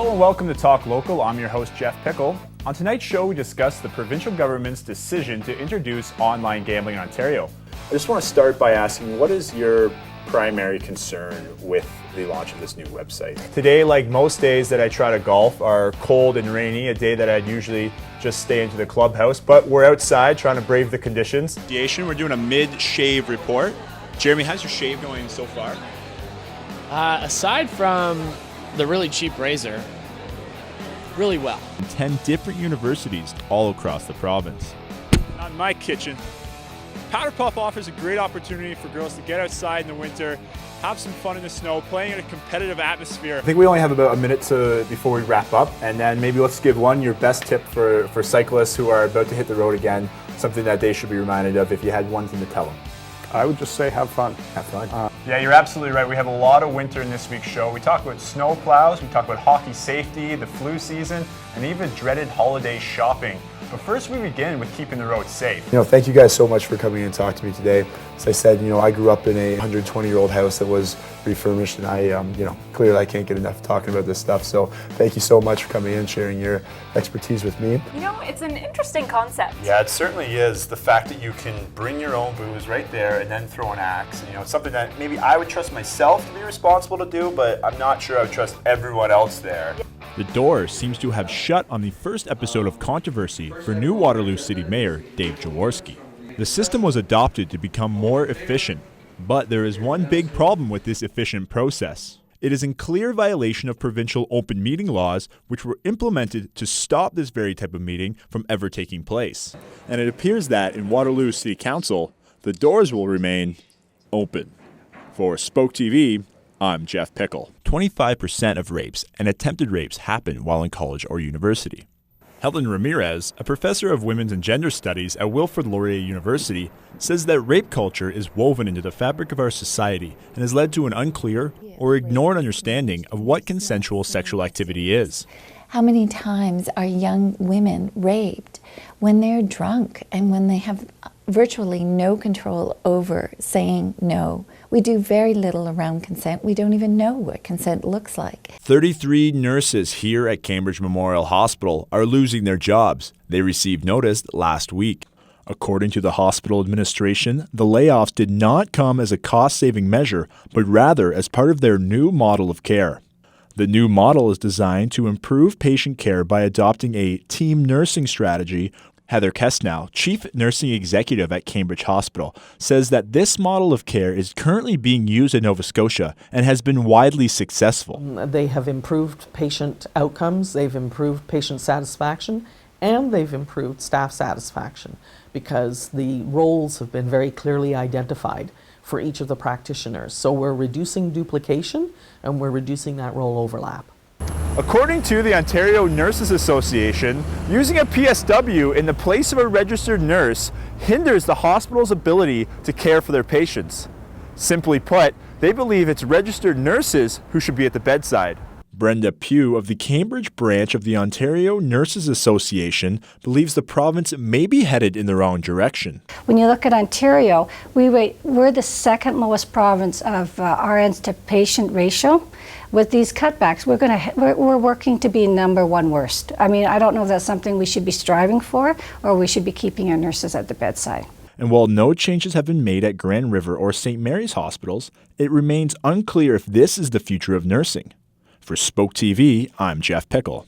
Hello and welcome to Talk Local. I'm your host, Jeff Pickel. On tonight's show, we discuss the provincial government's decision to introduce online gambling in Ontario. I just want to start by asking, what is your primary concern with the launch of this new website? Today, like most days that I try to golf, are cold and rainy, a day that I'd usually just stay into the clubhouse, but we're outside trying to brave the conditions. We're doing a mid-shave report. Jeremy, how's your shave going so far? Aside from the really cheap razor, really well. 10 different universities all across the province. Not in my kitchen. Powder Puff offers a great opportunity for girls to get outside in the winter, have some fun in the snow, playing in a competitive atmosphere. I think we only have about a minute before we wrap up, and then maybe let's give your best tip for cyclists who are about to hit the road again, something that they should be reminded of if you had one thing to tell them. I would just say have fun. Have fun. Yeah, you're absolutely right. We have a lot of winter in this week's show. We talk about snow plows, we talk about hockey safety, the flu season, and even dreaded holiday shopping. But first we begin with keeping the roads safe. Thank you guys so much for coming and talking to me today. As I said, I grew up in a 120-year-old house that was refurbished, and I, clearly I can't get enough talking about this stuff. So thank you so much for coming in, sharing your expertise with me. It's an interesting concept. Yeah, it certainly is. The fact that you can bring your own booze right there and then throw an axe. It's something that maybe I would trust myself to be responsible to do, but I'm not sure I would trust everyone else there. The door seems to have shut on the first episode of controversy for new Waterloo City Mayor Dave Jaworski. The system was adopted to become more efficient, but there is one big problem with this efficient process. It is in clear violation of provincial open meeting laws, which were implemented to stop this very type of meeting from ever taking place. And it appears that in Waterloo City Council, the doors will remain open. For Spoke TV, I'm Jeff Pickel. 25% of rapes and attempted rapes happen while in college or university. Helen Ramirez, a professor of women's and gender studies at Wilfrid Laurier University, says that rape culture is woven into the fabric of our society and has led to an unclear or ignored understanding of what consensual sexual activity is. How many times are young women raped when they're drunk and when they have virtually no control over saying no? We do very little around consent. We don't even know what consent looks like. 33 nurses here at Cambridge Memorial Hospital are losing their jobs. They received notice last week. According to the hospital administration, the layoffs did not come as a cost-saving measure, but rather as part of their new model of care. The new model is designed to improve patient care by adopting a team nursing strategy. Heather Kestnow, Chief Nursing Executive at Cambridge Hospital, says that this model of care is currently being used in Nova Scotia and has been widely successful. They have improved patient outcomes, they've improved patient satisfaction, and they've improved staff satisfaction because the roles have been very clearly identified for each of the practitioners. So we're reducing duplication and we're reducing that role overlap. According to the Ontario Nurses Association, using a PSW in the place of a registered nurse hinders the hospital's ability to care for their patients. Simply put, they believe it's registered nurses who should be at the bedside. Brenda Pugh of the Cambridge branch of the Ontario Nurses Association believes the province may be headed in the wrong direction. When you look at Ontario, we're the second lowest province of RNs to patient ratio. With these cutbacks, we're working to be number one worst. I don't know if that's something we should be striving for, or we should be keeping our nurses at the bedside. And while no changes have been made at Grand River or St. Mary's hospitals, it remains unclear if this is the future of nursing. For Spoke TV, I'm Jeff Pickel.